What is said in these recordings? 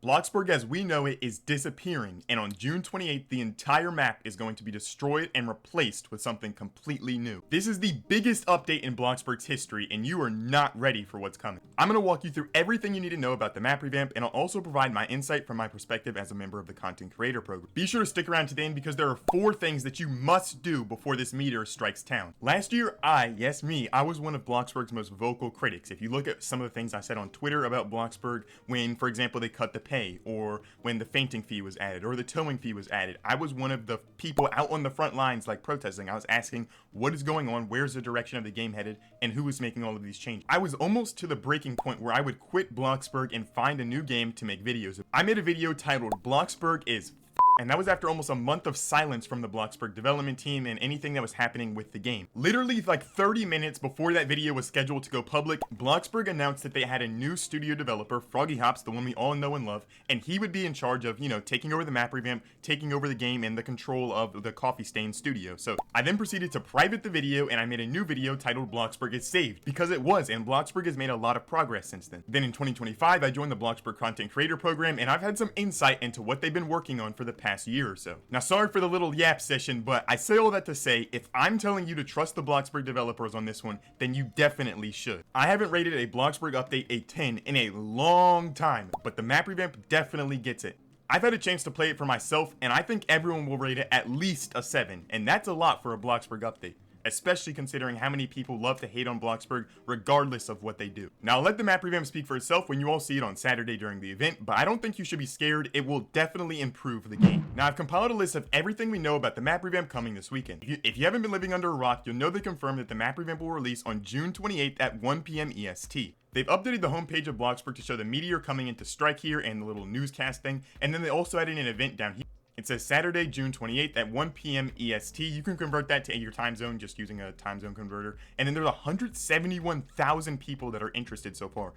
Bloxburg as we know it is disappearing, and on June 28th, the entire map is going to be destroyed and replaced with something completely new. This is the biggest update in Bloxburg's history, and you are not ready for what's coming. I'm going to walk you through everything you need to know about the map revamp, and I'll also provide my insight from my perspective as a member of the content creator program. Be sure to stick around to the end because there are 4 things that you must do before this meteor strikes town. Last year, I was one of Bloxburg's most vocal critics. If you look at some of the things I said on Twitter about Bloxburg, when, for example, they cut the pay, or when the fainting fee was added, or the towing fee was added, I was one of the people out on the front lines like protesting. I was asking what is going on, where's the direction of the game headed, and who is making all of these changes. I was almost to the breaking point where I would quit Bloxburg and find a new game to make videos of. I made a video titled Bloxburg is and that was after almost a month of silence from the Bloxburg development team and anything that was happening with the game. Literally like 30 minutes before that video was scheduled to go public, Bloxburg announced that they had a new studio developer, FroggyHops, the one we all know and love, and he would be in charge of, taking over the map revamp, taking over the game, and the control of the Coffee Stain studio. So I then proceeded to private the video, and I made a new video titled Bloxburg is saved, because it was, and Bloxburg has made a lot of progress since then. Then in 2025, I joined the Bloxburg content creator program, and I've had some insight into what they've been working on for the past year or so. Now, sorry for the little yap session, but I say all that to say, if I'm telling you to trust the Bloxburg developers on this one, then you definitely should. I haven't rated a Bloxburg update a 10 in a long time, but the map revamp definitely gets it. I've had a chance to play it for myself, and I think everyone will rate it at least a 7, and that's a lot for a Bloxburg update, especially considering how many people love to hate on Bloxburg regardless of what they do. Now, I'll let the map revamp speak for itself when you all see it on Saturday during the event, but I don't think you should be scared. It will definitely improve the game. Now, I've compiled a list of everything we know about the map revamp coming this weekend. If you haven't been living under a rock, you'll know they confirmed that the map revamp will release on June 28th at 1 p.m. EST. They've updated the homepage of Bloxburg to show the meteor coming into strike here and the little newscast thing, and then they also added an event down here. It says Saturday, June 28th at 1 p.m. EST. You can convert that to your time zone just using a time zone converter. And then there's 171,000 people that are interested so far.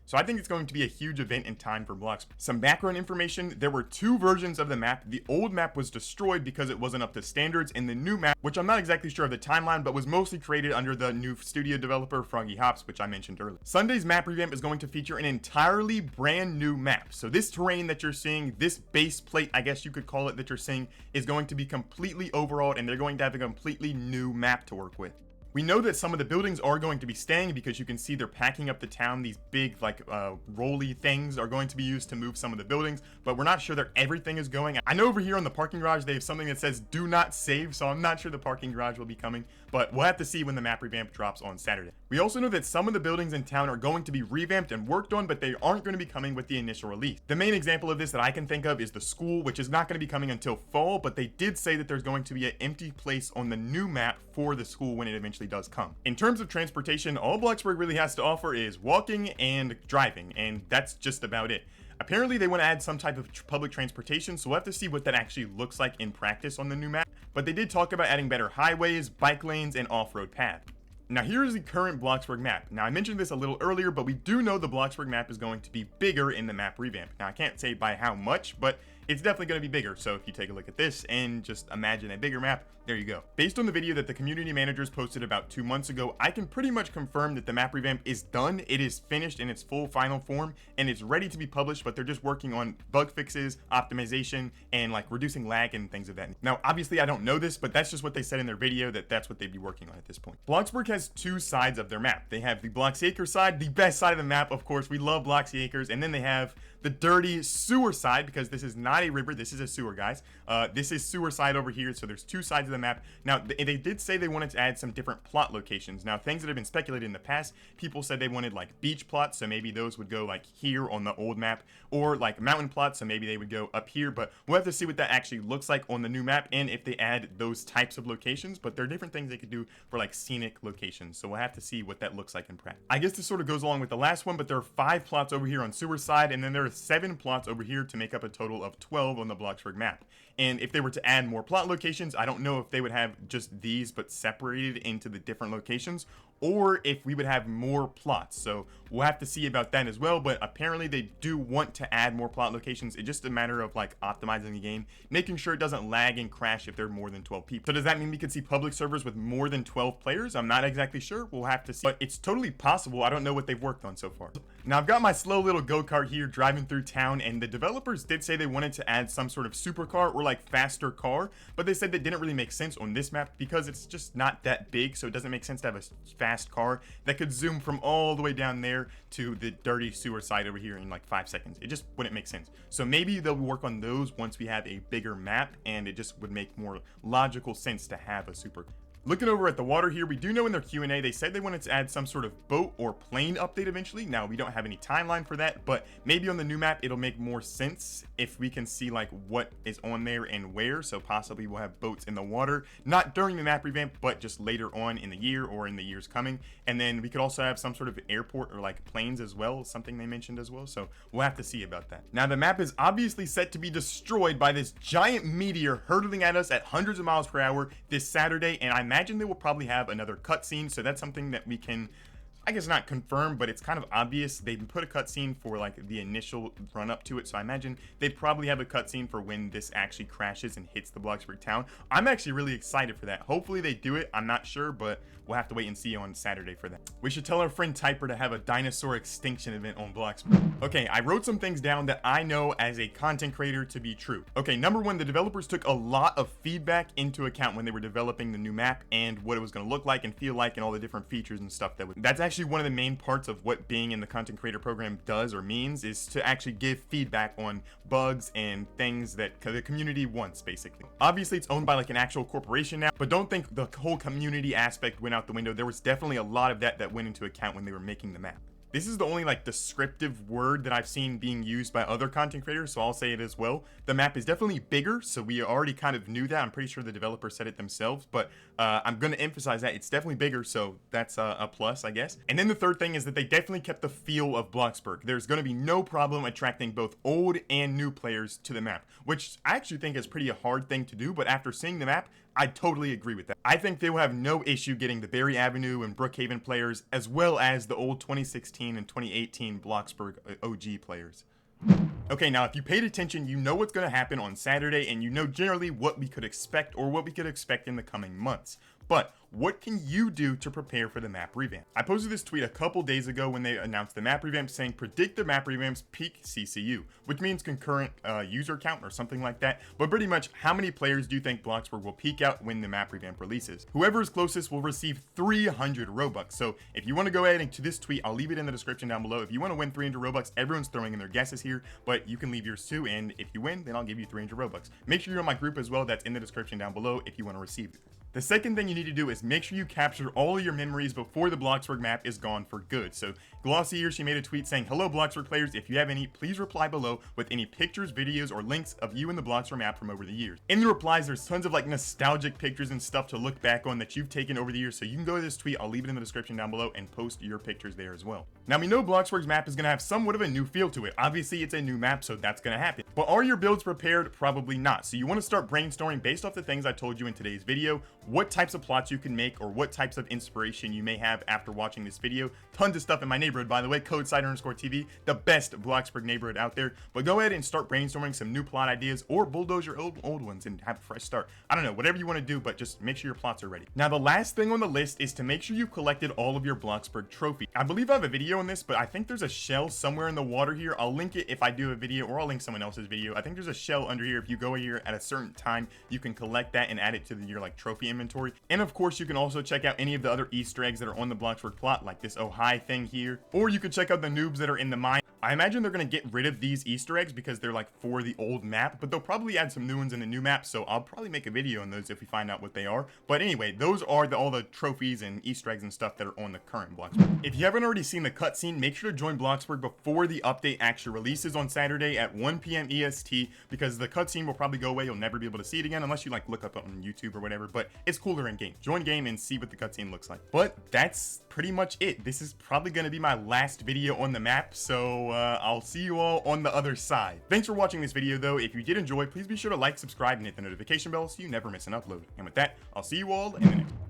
So I think it's going to be a huge event in time for Bloxburg. Some background information, there were 2 versions of the map. The old map was destroyed because it wasn't up to standards, and the new map, which I'm not exactly sure of the timeline, but was mostly created under the new studio developer FroggyHops, which I mentioned earlier. Sunday's map revamp is going to feature an entirely brand new map. So this terrain that you're seeing, this base plate, I guess you could call it, that you're seeing, is going to be completely overhauled, and they're going to have a completely new map to work with. We know that some of the buildings are going to be staying because you can see they're packing up the town. These big rolly things are going to be used to move some of the buildings, but we're not sure that everything is going. I know over here on the parking garage they have something that says do not save, so I'm not sure the parking garage will be coming, but we'll have to see when the map revamp drops on Saturday. We also know that some of the buildings in town are going to be revamped and worked on, but they aren't going to be coming with the initial release. The main example of this that I can think of is the school, which is not going to be coming until fall, but they did say that there's going to be an empty place on the new map for the school when it eventually does come. In terms of transportation, all Bloxburg really has to offer is walking and driving, and that's just about it. Apparently they want to add some type of public transportation, so we'll have to see what that actually looks like in practice on the new map, but they did talk about adding better highways, bike lanes, and off-road paths. Now here is the current Bloxburg map. Now I mentioned this a little earlier, but we do know the Bloxburg map is going to be bigger in the map revamp. Now I can't say by how much, but it's definitely going to be bigger. So if you take a look at this and just imagine a bigger map, there you go. Based on the video that the community managers posted about 2 months ago, I can pretty much confirm that the map revamp is done. It is finished in its full final form and it's ready to be published, but they're just working on bug fixes, optimization, and like reducing lag and things of that. Now, obviously I don't know this, but that's just what they said in their video, that's what they'd be working on at this point. Bloxburg has 2 sides of their map. They have the Bloxy Acres side, the best side of the map, of course. We love Bloxy Acres. And then they have the dirty sewer side, because this is not a river, this is a sewer, guys. This is sewer side over here, so there's 2 sides of the map. Now, they did say they wanted to add some different plot locations. Now, things that have been speculated in the past, people said they wanted like beach plots, so maybe those would go like here on the old map, or like mountain plots, so maybe they would go up here, but we'll have to see what that actually looks like on the new map, and if they add those types of locations. But there are different things they could do for like scenic locations, so we'll have to see what that looks like in practice. I guess this sort of goes along with the last one, but there are 5 plots over here on sewer side, and then there are 7 plots over here to make up a total of 12 on the Bloxburg map. And if they were to add more plot locations, I don't know if they would have just these but separated into the different locations, or if we would have more plots. So we'll have to see about that as well, but apparently they do want to add more plot locations. It's just a matter of like optimizing the game, making sure it doesn't lag and crash if there are more than 12 people. So does that mean we could see public servers with more than 12 players? I'm not exactly sure. We'll have to see, but it's totally possible. I don't know what they've worked on so far. Now I've got my slow little go-kart here driving driving through town, and the developers did say they wanted to add some sort of supercar or like faster car, but they said that didn't really make sense on this map because it's just not that big, so it doesn't make sense to have a fast car that could zoom from all the way down there to the dirty sewer side over here in like 5 seconds. It just wouldn't make sense. So maybe they'll work on those once we have a bigger map, and it just would make more logical sense to have a super. Looking over at the water here, we do know in their Q&A they said they wanted to add some sort of boat or plane update eventually. Now, we don't have any timeline for that, but maybe on the new map it'll make more sense if we can see like what is on there and where. So possibly we'll have boats in the water, not during the map revamp, but just later on in the year or in the years coming. And then we could also have some sort of airport or like planes as well, something they mentioned as well. So we'll have to see about that. Now, the map is obviously set to be destroyed by this giant meteor hurtling at us at hundreds of miles per hour this Saturday, and I imagine they will probably have another cutscene, so that's something that we can, I guess, not confirm, but it's kind of obvious. They put a cutscene for like the initial run up to it, so I imagine they'd probably have a cutscene for when this actually crashes and hits the Bloxburg town. I'm actually really excited for that. Hopefully they do it. I'm not sure, but we'll have to wait and see on Saturday for that. We should tell our friend Typer to have a dinosaur extinction event on Bloxburg. Okay, I wrote some things down that I know as a content creator to be true. Okay, number one, the developers took a lot of feedback into account when they were developing the new map and what it was going to look like and feel like and all the different features and stuff that's actually one of the main parts of what being in the content creator program does or means, is to actually give feedback on bugs and things that the community wants, basically. Obviously, it's owned by like an actual corporation now, but don't think the whole community aspect went out the window. There was definitely a lot of that went into account when they were making the map. This is the only like descriptive word that I've seen being used by other content creators, so I'll say it as well. The map is definitely bigger, so we already kind of knew that. I'm pretty sure the developer said it themselves, but I'm going to emphasize that it's definitely bigger, so that's a plus, I guess. And then the third thing is that they definitely kept the feel of Bloxburg. There's going to be no problem attracting both old and new players to the map, which I actually think is pretty a hard thing to do, but after seeing the map, I totally agree with that. I think they will have no issue getting the Berry Avenue and Brookhaven players, as well as the old 2016 and 2018 Bloxburg OG players. Okay, now if you paid attention, you know what's going to happen on Saturday, and you know generally what we could expect or what we could expect in the coming months. But what can you do to prepare for the map revamp? I posted this tweet a couple days ago when they announced the map revamp, saying predict the map revamp's peak CCU, which means concurrent user count or something like that. But pretty much, how many players do you think Bloxburg will peak out when the map revamp releases? Whoever is closest will receive 300 Robux. So if you want to go ahead and to this tweet, I'll leave it in the description down below. If you want to win 300 Robux, everyone's throwing in their guesses here, but you can leave yours too. And if you win, then I'll give you 300 Robux. Make sure you're in my group as well. That's in the description down below if you want to receive it. The second thing you need to do is make sure you capture all of your memories before the Bloxburg map is gone for good. So Glossy here, she made a tweet saying, "Hello Bloxburg players, if you have any, please reply below with any pictures, videos, or links of you in the Bloxburg map from over the years." In the replies, there's tons of like nostalgic pictures and stuff to look back on that you've taken over the years, so you can go to this tweet, I'll leave it in the description down below, and post your pictures there as well. Now we know Bloxburg's map is going to have somewhat of a new feel to it. Obviously it's a new map, so that's going to happen. But are your builds prepared? Probably not. So you want to start brainstorming based off the things I told you in today's video, what types of plots you can make or what types of inspiration you may have after watching this video. Tons of stuff in my neighborhood, by the way, code Cyder_TV, the best Bloxburg neighborhood out there. But go ahead and start brainstorming some new plot ideas or bulldoze your old ones and have a fresh start. I don't know, whatever you want to do, but just make sure your plots are ready. Now the last thing on the list is to make sure you've collected all of your Bloxburg trophy. I believe I have a video on this, but I think there's a shell somewhere in the water here. I'll link it if I do a video, or I'll link someone else's video. I think there's a shell under here. If you go here at a certain time, you can collect that and add it to your like trophy inventory. And of course, you can also check out any of the other Easter eggs that are on the Bloxburg plot, like this oh hi thing here, or you could check out the noobs that are in the mine. I imagine they're going to get rid of these Easter eggs because they're like for the old map, but they'll probably add some new ones in the new map, so I'll probably make a video on those if we find out what they are. But anyway, those are all the trophies and Easter eggs and stuff that are on the current Bloxburg. If you haven't already seen the cutscene, make sure to join Bloxburg before the update actually releases on Saturday at 1 p.m. EST, because the cutscene will probably go away. You'll never be able to see it again unless you like look up on YouTube or whatever, but it's cooler in game. Join game and see what the cutscene looks like. But that's pretty much it. This is probably going to be my last video on the map, so I'll see you all on the other side. Thanks for watching this video though. If you did enjoy, please be sure to like, subscribe, and hit the notification bell so you never miss an upload. And with that, I'll see you all in the next one.